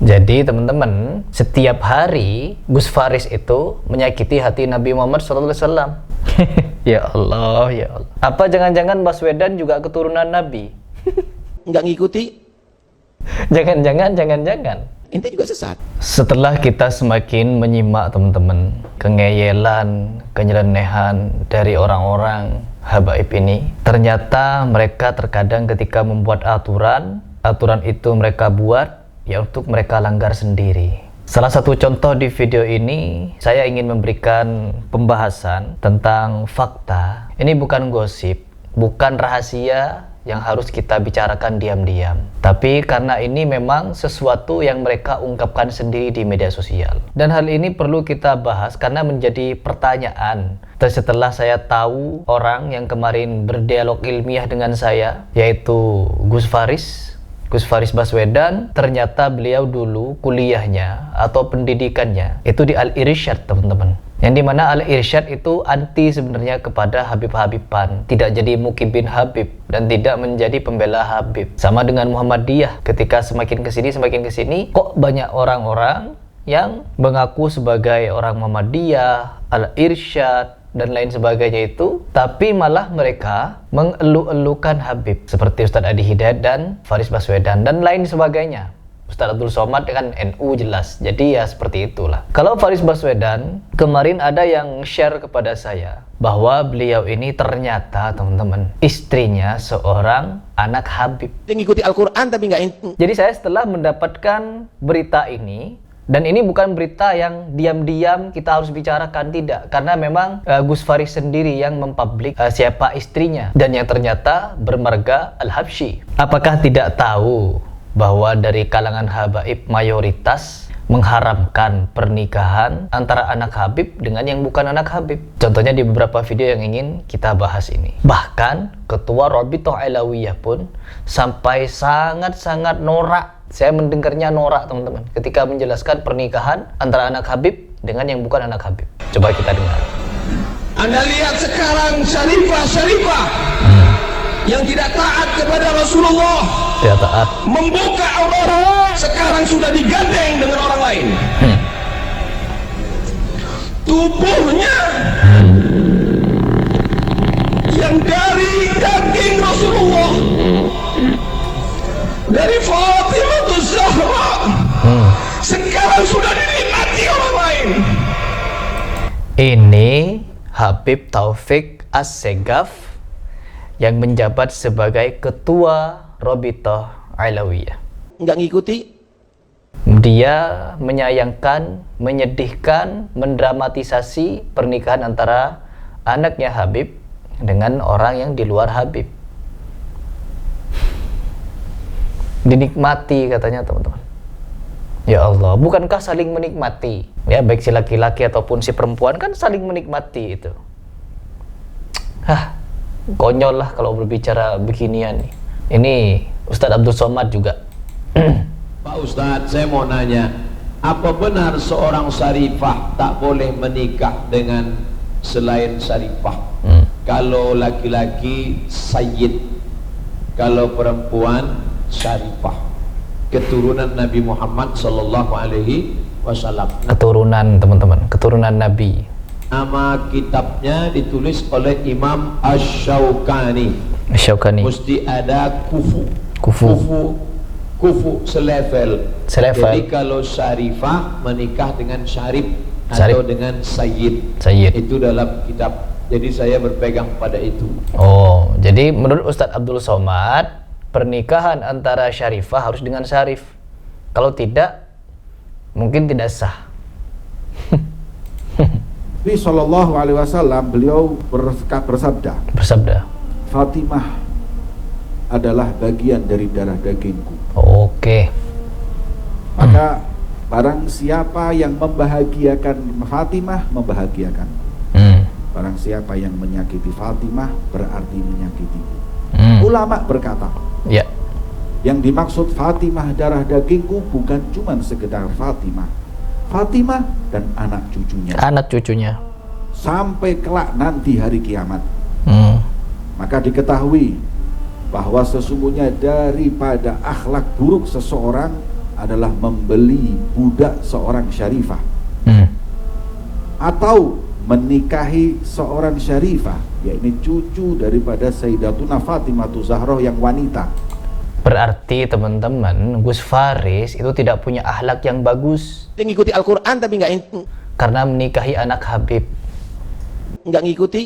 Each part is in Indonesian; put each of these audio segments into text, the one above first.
Jadi teman-teman, setiap hari Gus Faris itu menyakiti hati Nabi Muhammad SAW. Ya Allah, ya Allah. Apa jangan-jangan Baswedan juga keturunan Nabi? Nggak ngikuti, Jangan-jangan. ente juga sesat. Setelah kita semakin menyimak teman-teman kengeyelan, kenyelenehan dari orang-orang habaib ini, ternyata mereka terkadang ketika membuat aturan itu mereka buat ya untuk mereka langgar sendiri. Salah satu contoh di video ini, saya ingin memberikan pembahasan tentang fakta. Ini bukan gosip, bukan rahasia yang harus kita bicarakan diam-diam. Tapi karena ini memang sesuatu yang mereka ungkapkan sendiri di media sosial. Dan hal ini perlu kita bahas karena menjadi pertanyaan. Setelah saya tahu orang yang kemarin berdialog ilmiah dengan saya, yaitu Gus Faris Baswedan, ternyata beliau dulu kuliahnya atau pendidikannya itu di Al-Irsyad teman-teman. Yang dimana Al-Irsyad itu anti sebenarnya kepada Habib-Habiban, tidak jadi mukibin Habib dan tidak menjadi pembela Habib. Sama dengan Muhammadiyah, ketika semakin kesini kok banyak orang-orang yang mengaku sebagai orang Muhammadiyah, Al-Irsyad dan lain sebagainya itu, tapi malah mereka mengeluh-elukan Habib seperti Ustadz Adi Hidayat dan Faris Baswedan dan lain sebagainya. Ustadz Abdul Somad dengan NU jelas. Jadi ya seperti itulah. Kalau Faris Baswedan, kemarin ada yang share kepada saya bahwa beliau ini ternyata teman-teman istrinya seorang anak Habib. Dia ngikuti Al-Quran tapi nggak. Jadi saya setelah mendapatkan berita ini, dan ini bukan berita yang diam-diam kita harus bicarakan, tidak. Karena memang Gus Faris sendiri yang mempublik siapa istrinya. Dan yang ternyata bermarga Al-Habsyi. Apakah tidak tahu bahwa dari kalangan habaib mayoritas mengharamkan pernikahan antara anak Habib dengan yang bukan anak Habib? Contohnya di beberapa video yang ingin kita bahas ini. Bahkan Ketua Rabithah Alawiyah pun sampai sangat-sangat norak. Saya mendengarnya norak teman-teman ketika menjelaskan pernikahan antara anak Habib dengan yang bukan anak Habib. Coba kita dengar. Anda lihat sekarang syarifah yang tidak taat kepada Rasulullah, Tidak taat, membuka aurat, sekarang sudah digandeng dengan orang lain. Tubuhnya yang dari daging Rasulullah, dari Fatimah Zahra, sekarang sudah dinikmati orang lain. Ini Habib Taufik As-Segaf yang menjabat sebagai Ketua Rabithah Alawiyah. Nggak ngikuti. Dia menyayangkan, menyedihkan, mendramatisasi pernikahan antara anaknya Habib dengan orang yang di luar Habib. Dinikmati katanya teman-teman. Ya Allah, bukankah saling menikmati? Ya, baik si laki-laki ataupun si perempuan kan saling menikmati itu. Konyol lah kalau berbicara beginian nih. Ini Ustadz Abdul Somad juga. Pak Ustadz, saya mau nanya, apa benar seorang syarifah tak boleh menikah dengan selain syarifah? Kalau laki-laki sayyid, kalau perempuan syarifah, keturunan Nabi Muhammad sallallahu alaihi wasallam. Keturunan teman-teman, keturunan Nabi. Nama kitabnya ditulis oleh Imam Asy-Syaukani. Mesti ada kufu selevel. Jadi kalau syarifah menikah dengan syarif atau dengan sayyid. Itu dalam kitab. Jadi saya berpegang pada itu. Oh, jadi menurut Ustadz Abdul Somad, pernikahan antara syarifah harus dengan syarif. Kalau tidak, mungkin tidak sah. Nabi Shallallahu Alaihi Wasallam beliau bersabda, Fatimah adalah bagian dari darah dagingku. Oke. Maka barang siapa yang membahagiakan Fatimah, membahagiakan. Barang siapa yang menyakiti Fatimah, berarti menyakitiku. Ulama berkata, yang dimaksud Fatimah darah dagingku bukan cuma sekedar Fatimah dan anak cucunya. Sampai kelak nanti hari kiamat. Maka diketahui bahwa sesungguhnya daripada akhlak buruk seseorang adalah membeli budak seorang syarifah atau menikahi seorang syarifah, yakni cucu daripada Sayyidatuna Fatimah Zahra yang wanita. Berarti teman-teman, Gus Faris itu tidak punya akhlak yang bagus. Dia ngikuti Al-Quran tapi karena menikahi anak Habib. nggak ngikuti.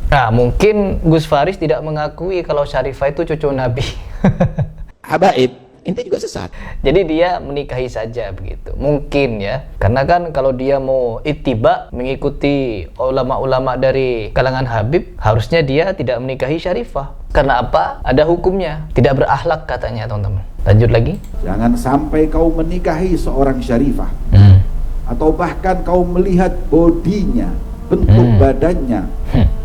Nah, mungkin Gus Faris tidak mengakui kalau Syarifah itu cucu Nabi. Habaib, ente juga sesat. Jadi dia menikahi saja begitu. Mungkin ya. Karena kan kalau dia mau ittiba, mengikuti ulama-ulama dari kalangan Habib, harusnya dia tidak menikahi Syarifah. Karena apa? Ada hukumnya. Tidak berakhlak katanya, teman-teman. Lanjut lagi. Jangan sampai kau menikahi seorang Syarifah. Atau bahkan kau melihat bodinya, bentuk badannya,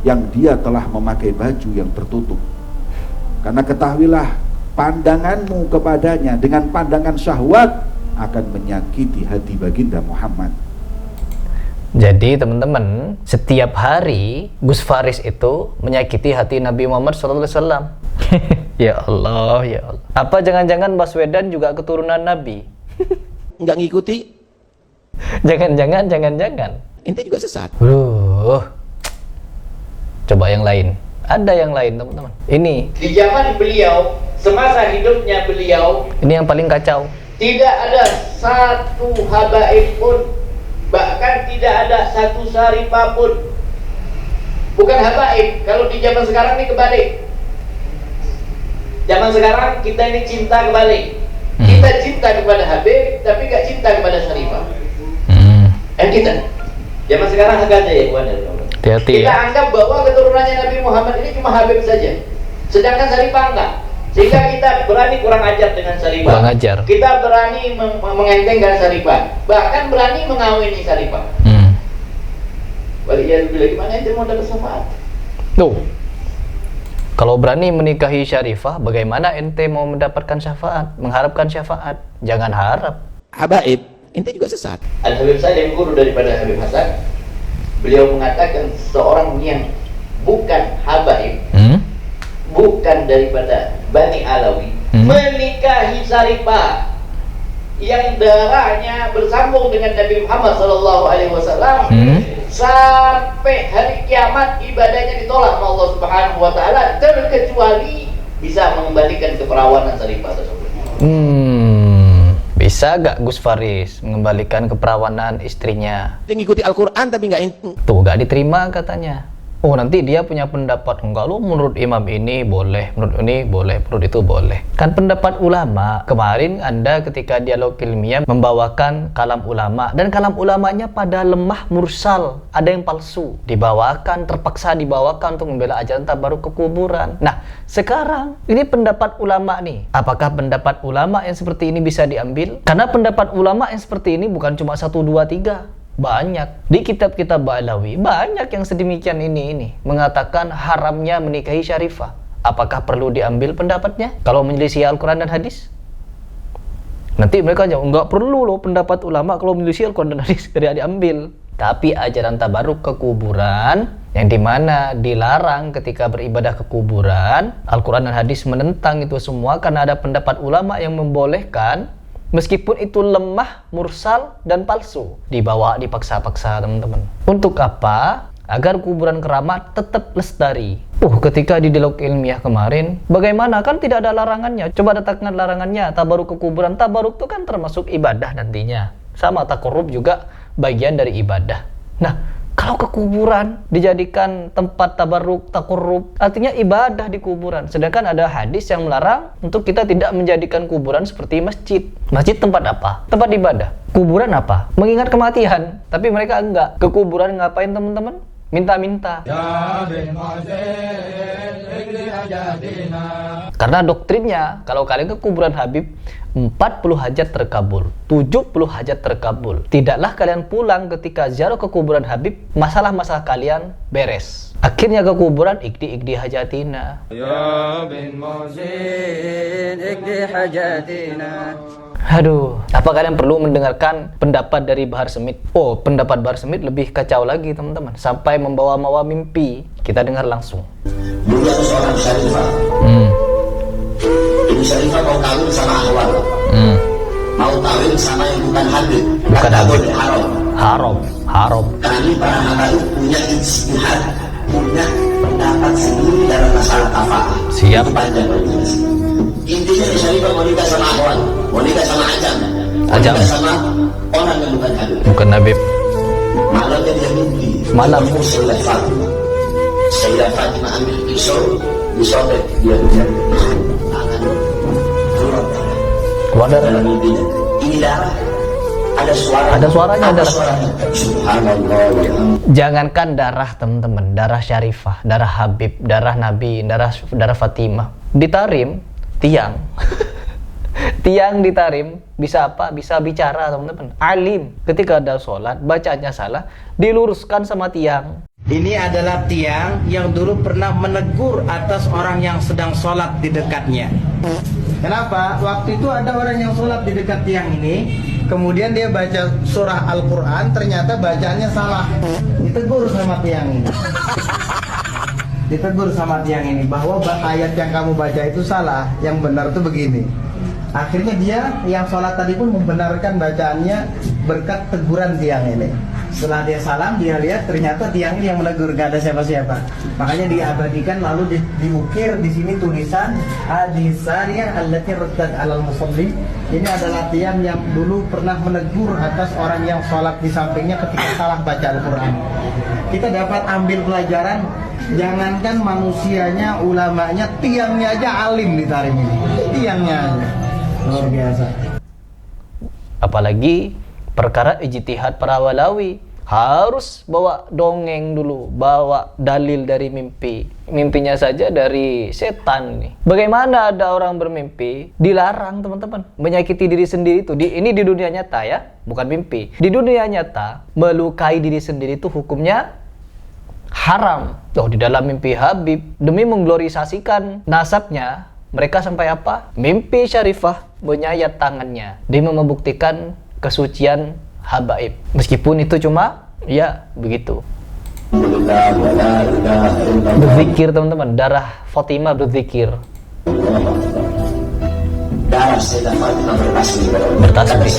yang dia telah memakai baju yang tertutup. Karena ketahuilah, pandanganmu kepadanya dengan pandangan syahwat akan menyakiti hati baginda Muhammad. Jadi teman-teman, setiap hari Gus Faris itu menyakiti hati Nabi Muhammad SAW. Ya Allah, ya Allah. Apa jangan-jangan Baswedan juga keturunan Nabi? Nggak ngikuti. Jangan-jangan. Ente juga sesat. Coba yang lain. Ada yang lain, teman-teman. Ini. Di zaman beliau, semasa hidupnya beliau, Ini yang paling kacau. tidak ada satu habaib pun, bahkan tidak ada satu syarifah pun. Bukan habaib. Kalau di zaman sekarang ini kebalik. Zaman sekarang kita ini cinta kebalik. Kita cinta kepada habib, tapi gak cinta kepada syarifah. Kita zaman sekarang agak ada ya, bukan? Hati-hati Kita ya. anggap bahwa keturunannya Nabi Muhammad ini cuma habib saja, sedangkan syarifah enggak. Sehingga kita berani kurang ajar dengan syarifah. Kurang ajar. Kita berani mengentengkan syarifah, bahkan berani mengawini syarifah. Waliyahillah, gimana ente mau dapat syafaat? Tuh. Kalau berani menikahi Syarifah, bagaimana ente mau mendapatkan syafaat, mengharapkan syafaat? Jangan harap. Habaib, ente juga sesat. Al-Habib saya yang guru daripada Habib Hasan, beliau mengatakan seorang yang bukan habaib, bukan daripada Bani Alawi, menikahi Syarifah yang darahnya bersambung dengan Nabi Muhammad SAW, sampai hari kiamat ibadahnya ditolak oleh Allah Subhanahu wa taala, terkecuali bisa mengembalikan keperawanan Syarifah tersebut. Bisa gak Gus Faris mengembalikan keperawanan istrinya? Dia ngikuti Al-Quran tapi nggak Tuh, gak diterima katanya. Oh, nanti dia punya pendapat, enggak lo menurut imam ini boleh, menurut ini boleh, menurut itu boleh. Kan pendapat ulama. Kemarin Anda ketika dialog ilmiah membawakan kalam ulama, dan kalam ulamanya pada lemah mursal, ada yang palsu. Dibawakan, terpaksa dibawakan untuk membela ajaran tabaruk ke kuburan. Nah, sekarang ini pendapat ulama nih. Apakah pendapat ulama yang seperti ini bisa diambil? Karena pendapat ulama yang seperti ini bukan cuma 1, 2, 3. Banyak di kitab-kitab Ba'alawi, banyak yang sedemikian ini mengatakan haramnya menikahi Syarifah. Apakah perlu diambil pendapatnya kalau menyelisih Al-Quran dan hadis? Nanti mereka jawab, enggak perlu loh pendapat ulama kalau menyelisih Al-Quran dan hadis, tidak diambil. Tapi ajaran tabaruk ke kuburan yang dimana dilarang ketika beribadah ke kuburan, Al-Quran dan hadis menentang itu semua karena ada pendapat ulama yang membolehkan. Meskipun itu lemah, mursal, dan palsu. Dibawa, dipaksa-paksa teman-teman. Untuk apa? Agar kuburan keramat tetap lestari. Ketika di dialog ilmiah kemarin, bagaimana? Kan tidak ada larangannya. Coba datangkan larangannya. Tabaruk ke kuburan. Tabaruk itu kan termasuk ibadah nantinya. Sama takarrub juga bagian dari ibadah. Nah, kalau ke kuburan dijadikan tempat tabarruk, takarrub, artinya ibadah di kuburan. Sedangkan ada hadis yang melarang untuk kita tidak menjadikan kuburan seperti masjid. Masjid tempat apa? Tempat ibadah. Kuburan apa? Mengingat kematian. Tapi mereka enggak. Ke kuburan ngapain teman-teman? Minta-minta. Karena doktrinnya, kalau kalian ke kuburan Habib, 40 hajat terkabul, 70 hajat terkabul. Tidaklah kalian pulang ketika ziarah ke kuburan Habib, masalah-masalah kalian beres. Akhirnya ke kuburan, ikdi hajatina. Ya bin Muhsin, ikdi hajatina. Aduh, apa kalian perlu mendengarkan pendapat dari Bahar Semit? Pendapat Bahar Semit lebih kacau lagi teman-teman, sampai membawa-bawa mimpi. Kita dengar langsung. Dulu ada seorang Syarifah. Ini Syarifah mau kawin sama Ahwal. mau kawin sama yang bukan Habib. Bukan Habib. Haram. Haram. Kami para habaib punya ijtihad, punya pendapat sendiri dalam masalah kafah. Siap. Intinya di syarifah mau nikah sama akhwan, mau nikah sama ajam, mau Ajam. nikah sama orang yang bukan Habib. Bukan Habib. Malamnya dia mimpi. Malam. Sayyidah Fatimah. Sayyidah Fatimah ambil pisau, disobek dia punya tangan. Keluar darah. Dalam mimpinya. Ini darah. Ada suara. Ada suaranya, Ada darah. suaranya. Subhanallah. Jangankan darah teman-teman, darah Syarifah, darah Habib, darah Nabi, darah Fatimah. Ditarim tiang. Tiang ditarim bisa apa? Bisa bicara teman-teman. Alim. Ketika ada sholat, bacanya salah, diluruskan sama tiang. Ini adalah tiang yang dulu pernah menegur atas orang yang sedang sholat di dekatnya. Kenapa? Waktu itu ada orang yang sholat di dekat tiang ini, kemudian dia baca surah Al-Quran, ternyata bacaannya salah. Ditegur sama tiang ini. Ditegur sama tiang ini bahwa ayat yang kamu baca itu salah, yang benar itu begini. Akhirnya dia yang sholat tadi pun membenarkan bacaannya berkat teguran tiang ini. Setelah dia salam, dia lihat ternyata tiang ini yang menegur, gak ada siapa-siapa. Makanya diabadikan lalu diukir di sini tulisan hadisariyah allati raddat 'alal musalli. Ini adalah tiang yang dulu pernah menegur atas orang yang sholat di sampingnya ketika salah baca Al-Quran. Kita dapat ambil pelajaran, jangankan manusianya, ulamanya, tiangnya aja alim ditarim ini. Tiangnya aja. Luar biasa. Apalagi perkara ijtihad para walawi, harus bawa dongeng dulu, bawa dalil dari mimpi. Mimpinya saja dari setan nih. Bagaimana ada orang bermimpi dilarang teman-teman, menyakiti diri sendiri itu. Ini di dunia nyata ya, bukan mimpi. Di dunia nyata melukai diri sendiri itu hukumnya haram. Loh, di dalam mimpi Habib demi mengglorifikasikan nasabnya, mereka sampai apa? Mimpi Syarifah menyayat tangannya demi membuktikan kesucian habaib. Meskipun itu cuma ya begitu. Berzikir teman-teman, darah Fatimah berzikir. Darah Sayyidah Fatimah bertasbih. Bertasbih.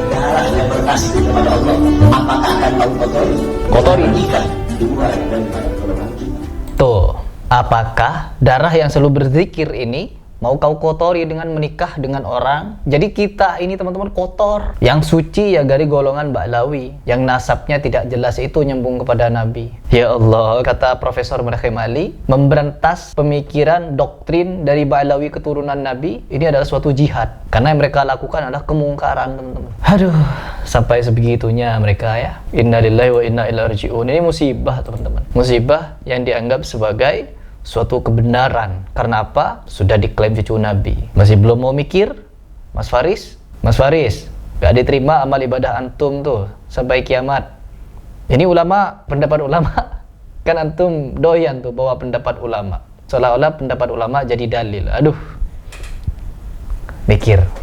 Darah yang bertasbih kepada Allah. Apakah akan mau kotori? Kotori. Ikan dua daripada golongan kita. Tuh, apakah darah yang selalu berzikir ini mau kau kotori dengan menikah dengan orang? Jadi kita ini teman-teman kotor. Yang suci ya dari golongan Ba'lawi, yang nasabnya tidak jelas itu nyambung kepada Nabi. Ya Allah, kata Profesor Merakhim Ali, memberantas pemikiran doktrin dari Ba'lawi keturunan Nabi ini adalah suatu jihad. Karena yang mereka lakukan adalah kemungkaran teman-teman. Aduh, sampai sebegitunya mereka ya. Innalillahi wa inna ilaihi raji'un. Ini musibah teman-teman. Musibah yang dianggap sebagai suatu kebenaran. Karena apa? Sudah diklaim cucu Nabi. Masih belum mau mikir? Mas Faris, gak diterima amal ibadah antum tuh sampai kiamat. Ini ulama, pendapat ulama. Kan antum doyan tuh bawa pendapat ulama, seolah-olah pendapat ulama jadi dalil. Aduh, mikir.